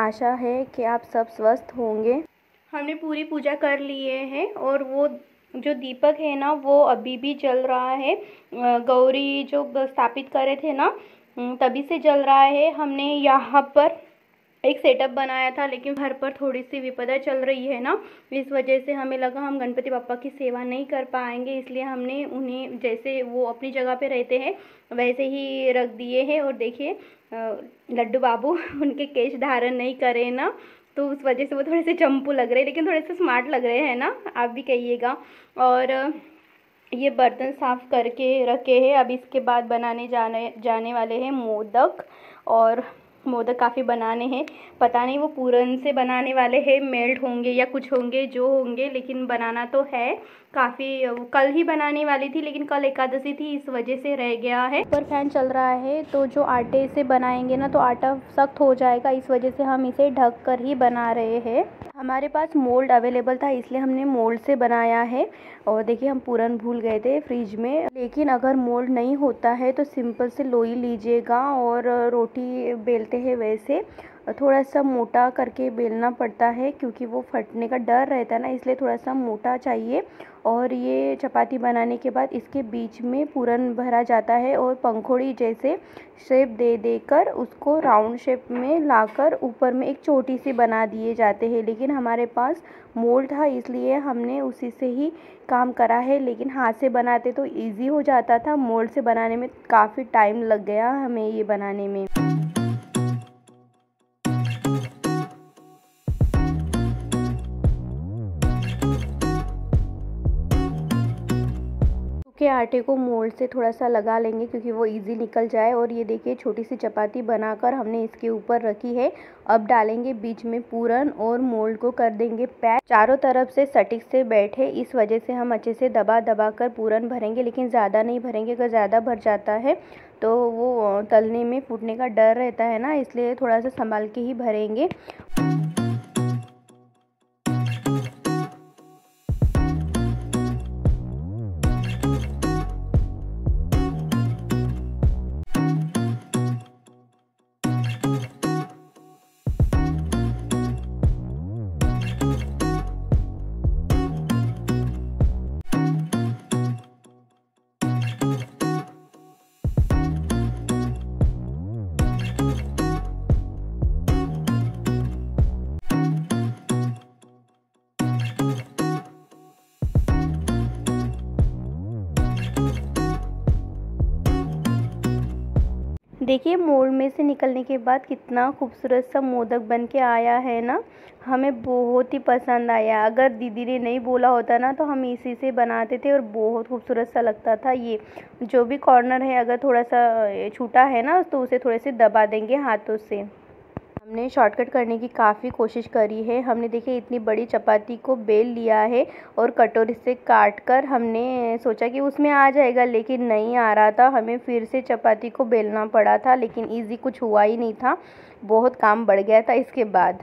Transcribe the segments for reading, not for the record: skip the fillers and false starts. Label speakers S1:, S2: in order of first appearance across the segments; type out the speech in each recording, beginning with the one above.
S1: आशा है कि आप सब स्वस्थ होंगे। हमने पूरी पूजा कर लिए है और वो जो दीपक है ना वो अभी भी जल रहा है। गौरी जो स्थापित करे थे ना तभी से जल रहा है। हमने यहाँ पर एक सेटअप बनाया था, लेकिन घर पर थोड़ी सी विपदा चल रही है ना, इस वजह से हमें लगा हम गणपति बप्पा की सेवा नहीं कर पाएंगे, इसलिए हमने उन्हें जैसे वो अपनी जगह पे रहते हैं वैसे ही रख दिए हैं। और देखिए लड्डू बाबू उनके केश धारण नहीं करे ना, तो उस वजह से वो थोड़े से चंपू लग रहे हैं, लेकिन थोड़े से स्मार्ट लग रहे हैं ना, आप भी कहिएगा। और ये बर्तन साफ़ करके रखे हैं। अब इसके बाद बनाने जाने वाले हैं मोदक, और मोदक काफ़ी बनाने हैं। पता नहीं वो पूरन से बनाने वाले हैं, मेल्ट होंगे या कुछ होंगे जो होंगे, लेकिन बनाना तो है काफ़ी। कल ही बनाने वाली थी, लेकिन कल एकादशी थी इस वजह से रह गया है। ऊपर फैन चल रहा है, तो जो आटे से बनाएंगे ना तो आटा सख्त हो जाएगा, इस वजह से हम इसे ढक कर ही बना रहे हैं। हमारे पास मोल्ड अवेलेबल था, इसलिए हमने मोल्ड से बनाया है। और देखिए हम पूरन भूल गए थे फ्रिज में, लेकिन अगर मोल्ड नहीं होता है तो सिंपल से लोई लीजिएगा। और रोटी बेलते हैं वैसे थोड़ा सा मोटा करके बेलना पड़ता है, क्योंकि वो फटने का डर रहता है ना, इसलिए थोड़ा सा मोटा चाहिए। और ये चपाती बनाने के बाद इसके बीच में पूरन भरा जाता है और पंखुड़ी जैसे शेप दे देकर उसको राउंड शेप में लाकर ऊपर में एक छोटी सी बना दिए जाते हैं। लेकिन हमारे पास मोल्ड था, इसलिए हमने उसी से ही काम करा है। लेकिन हाथ से बनाते तो इजी हो जाता था, मोल्ड से बनाने में काफ़ी टाइम लग गया हमें ये बनाने में। के आटे को मोल्ड से थोड़ा सा लगा लेंगे, क्योंकि वो इजी निकल जाए। और ये देखिए छोटी सी चपाती बनाकर हमने इसके ऊपर रखी है। अब डालेंगे बीच में पूरन और मोल्ड को कर देंगे पैक, चारों तरफ से सटीक से बैठे, इस वजह से हम अच्छे से दबा दबा कर पूरन भरेंगे, लेकिन ज़्यादा नहीं भरेंगे। अगर ज़्यादा भर जाता है तो वो तलने में फूटने का डर रहता है ना, इसलिए थोड़ा सा संभाल के ही भरेंगे। देखिए मोल्ड में से निकलने के बाद कितना खूबसूरत सा मोदक बन के आया है ना, हमें बहुत ही पसंद आया। अगर दीदी ने नहीं बोला होता ना तो हम इसी से बनाते थे और बहुत खूबसूरत सा लगता था। ये जो भी कॉर्नर है अगर थोड़ा सा छूटा है ना तो उसे थोड़े से दबा देंगे हाथों से। हमने शॉर्टकट करने की काफ़ी कोशिश करी है। हमने देखिए इतनी बड़ी चपाती को बेल लिया है और कटोरी से काट कर हमने सोचा कि उसमें आ जाएगा, लेकिन नहीं आ रहा था। हमें फिर से चपाती को बेलना पड़ा था, लेकिन इजी कुछ हुआ ही नहीं था, बहुत काम बढ़ गया था इसके बाद।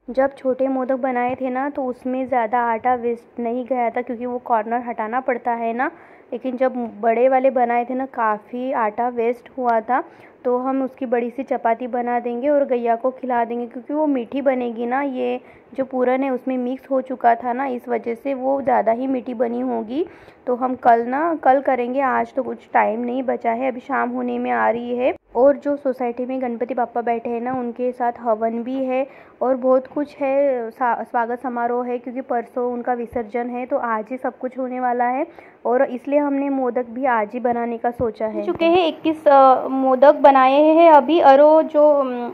S1: जब छोटे मोदक बनाए थे ना तो उसमें ज़्यादा आटा वेस्ट नहीं गया था, क्योंकि वो कॉर्नर हटाना पड़ता है ना। लेकिन जब बड़े वाले बनाए थे ना, काफ़ी आटा वेस्ट हुआ था। तो हम उसकी बड़ी सी चपाती बना देंगे और गैया को खिला देंगे, क्योंकि वो मीठी बनेगी ना। ये जो पूरन है उसमें मिक्स हो चुका था ना, इस वजह से वो ज़्यादा ही मीठी बनी होगी। तो हम कल करेंगे, आज तो कुछ टाइम नहीं बचा है, अभी शाम होने में आ रही है। और जो सोसाइटी में गणपति बापा बैठे हैं ना, उनके साथ हवन भी है और बहुत कुछ है, स्वागत समारोह है, क्योंकि परसों उनका विसर्जन है। तो आज ही सब कुछ होने वाला है और इसलिए हमने मोदक भी आज ही बनाने का सोचा है। चुके हैं 21 मोदक बनाए हैं अभी, और जो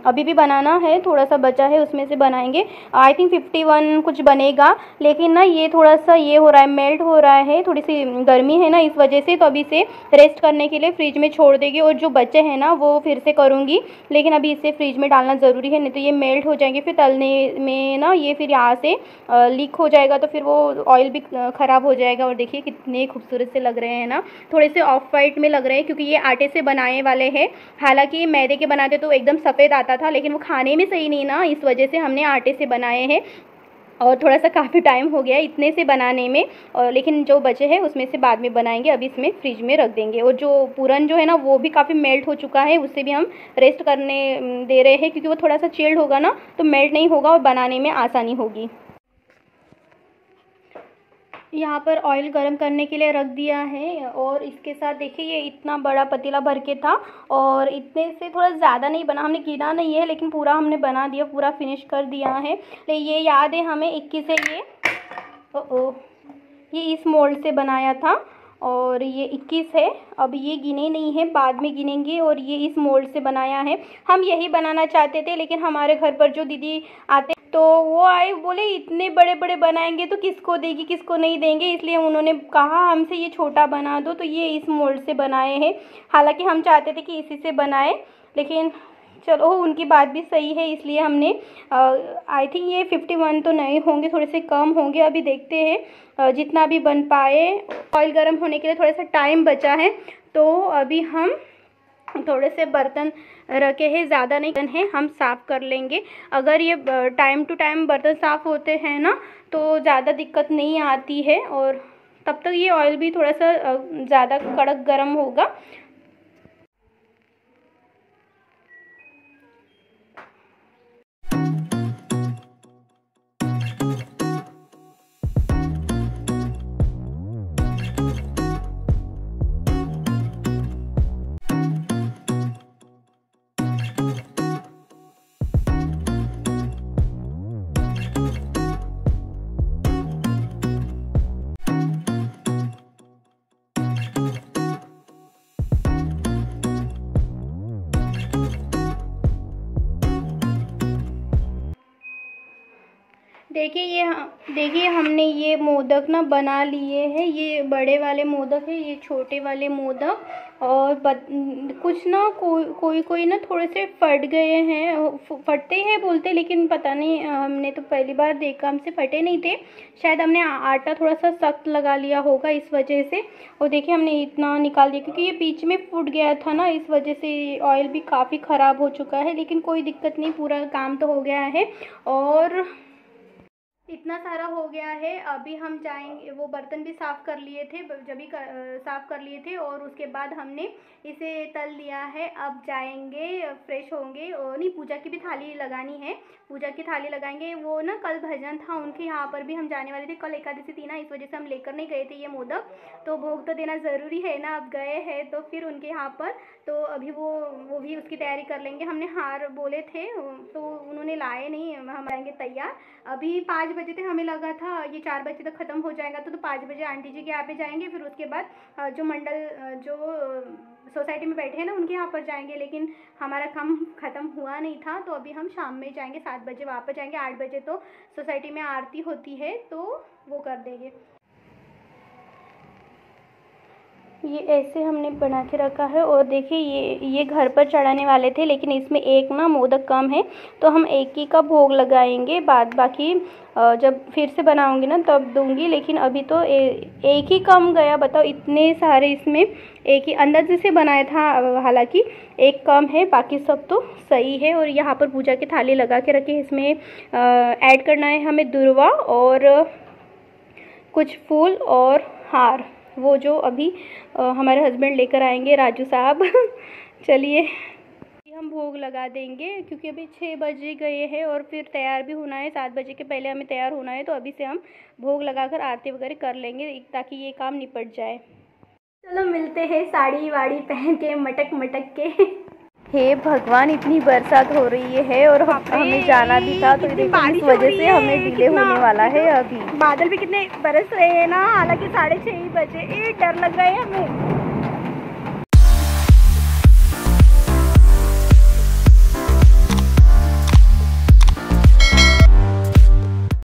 S1: अभी भी बनाना है, थोड़ा सा बचा है, उसमें से बनाएंगे। आई थिंक 51 कुछ बनेगा। लेकिन ना ये थोड़ा सा ये हो रहा है, मेल्ट हो रहा है, थोड़ी सी गर्मी है ना इस वजह से। तो अभी इसे रेस्ट करने के लिए फ्रिज में छोड़ देंगे, और जो बचे हैं ना वो फिर से करूँगी। लेकिन अभी इसे फ्रिज में डालना ज़रूरी है, नहीं तो ये मेल्ट हो जाएंगे। फिर तलने में ना ये फिर यहाँ से लीक हो जाएगा, तो फिर वो ऑयल भी ख़राब हो जाएगा। और देखिए कितने खूबसूरत से लग रहे हैं ना, थोड़े से ऑफ वाइट में लग रहे हैं, क्योंकि ये आटे से बनाए वाले हैं। हालांकि मैदे के बनाते तो एकदम सफ़ेद आता था, लेकिन वो खाने में सही नहीं ना, इस वजह से हमने आटे से बनाए हैं। और थोड़ा सा काफ़ी टाइम हो गया है इतने से बनाने में, और लेकिन जो बचे हैं उसमें से बाद में बनाएंगे। अभी इसमें फ्रिज में रख देंगे। और जो पूरन जो है ना वो भी काफ़ी मेल्ट हो चुका है, उससे भी हम रेस्ट करने दे रहे हैं, क्योंकि वो थोड़ा सा चिल्ड होगा ना तो मेल्ट नहीं होगा और बनाने में आसानी होगी। यहाँ पर ऑयल गरम करने के लिए रख दिया है, और इसके साथ देखिए ये इतना बड़ा पतीला भर के था, और इतने से थोड़ा ज़्यादा नहीं बना, हमने गिना नहीं है, लेकिन पूरा हमने बना दिया, पूरा फिनिश कर दिया है। लेकिन ये याद है हमें 21 है ये इस मोल्ड से बनाया था, और ये 21 है। अब ये गिने नहीं है, बाद में गिनेंगे। और ये इस मोल्ड से बनाया है, हम यही बनाना चाहते थे, लेकिन हमारे घर पर जो दीदी आते तो वो आए, बोले इतने बड़े बड़े बनाएंगे तो किसको देगी किसको नहीं देंगे, इसलिए उन्होंने कहा हमसे ये छोटा बना दो। तो ये इस मोल्ड से बनाए हैं। हालांकि हम चाहते थे कि इसी से बनाए, लेकिन चलो उनकी बात भी सही है, इसलिए हमने आई थिंक ये 51 तो नहीं होंगे, थोड़े से कम होंगे। अभी देखते हैं जितना भी बन पाए। ऑयल गर्म होने के लिए थोड़ा सा टाइम बचा है, तो अभी हम थोड़े से बर्तन रखे हैं, ज़्यादा नहीं है, हम साफ़ कर लेंगे। अगर ये टाइम टू टाइम बर्तन साफ़ होते हैं ना तो ज़्यादा दिक्कत नहीं आती है, और तब तक ये ऑयल भी थोड़ा सा ज़्यादा कड़क गर्म होगा। देखिए हमने ये मोदक ना बना लिए हैं। ये बड़े वाले मोदक है, ये छोटे वाले मोदक। और कुछ ना कोई ना थोड़े से फट गए हैं, फटते हैं बोलते, लेकिन पता नहीं, हमने तो पहली बार देखा, हमसे फटे नहीं थे। शायद हमने आटा थोड़ा सा सख्त लगा लिया होगा इस वजह से। और देखिए हमने इतना निकाल दिया, क्योंकि ये बीच में फूट गया था ना, इस वजह से ऑयल भी काफ़ी ख़राब हो चुका है। लेकिन कोई दिक्कत नहीं, पूरा काम तो हो गया है। और इतना सारा हो गया है। अभी हम जाएंगे, वो बर्तन भी साफ़ कर लिए थे, जब भी साफ़ कर लिए थे, और उसके बाद हमने इसे तल लिया है। अब जाएंगे, फ्रेश होंगे, और नहीं, पूजा की भी थाली लगानी है, पूजा की थाली लगाएंगे। वो ना कल भजन था उनके यहाँ पर भी हम जाने वाले थे, कल एकादशी थी ना, इस वजह से हम लेकर नहीं गए थे ये मोदक। तो भोग तो देना ज़रूरी है ना, अब गए हैं तो फिर उनके यहाँ पर, तो अभी वो भी उसकी तैयारी कर लेंगे। हमने हार बोले थे तो उन्होंने लाए नहीं, हम आएंगे तैयार। अभी 5 बजे थे, हमें लगा था ये 4 बजे तक ख़त्म हो जाएगा, तो 5 बजे आंटी जी के यहाँ पे जाएंगे। फिर उसके बाद जो मंडल जो सोसाइटी में बैठे हैं ना उनके यहाँ पर जाएंगे। लेकिन हमारा काम ख़त्म हुआ नहीं था, तो अभी हम शाम में जाएंगे, 7 बजे वापस जाएंगे। 8 बजे तो सोसाइटी में आरती होती है, तो वो कर देंगे। ये ऐसे हमने बना के रखा है। और देखिए ये घर पर चढ़ाने वाले थे, लेकिन इसमें एक ना मोदक कम है, तो हम एक ही का भोग लगाएंगे। बाकी जब फिर से बनाऊंगी ना तब दूंगी, लेकिन अभी तो एक ही कम गया। बताओ, इतने सारे इसमें एक ही अंदाजे से बनाया था, हालांकि एक कम है, बाकी सब तो सही है। और यहाँ पर पूजा की थाली लगा के रखी है। इसमें ऐड करना है हमें दुर्वा और कुछ फूल और हार, वो जो अभी हमारे हस्बैंड लेकर आएंगे, राजू साहब। चलिए हम भोग लगा देंगे, क्योंकि अभी 6 बजे गए हैं और फिर तैयार भी होना है। 7 बजे के पहले हमें तैयार होना है, तो अभी से हम भोग लगाकर आरती वगैरह कर लेंगे ताकि ये काम निपट जाए। चलो मिलते हैं साड़ी वाड़ी पहन के, मटक मटक के। हे भगवान, इतनी बरसात हो रही है और हमें जाना भी था, तो इस वजह से हमें डिले होने वाला है। अभी बादल भी कितने बरस रहे हैं ना, हालांकि 6:30 बजे। डर लग रहा है हमें।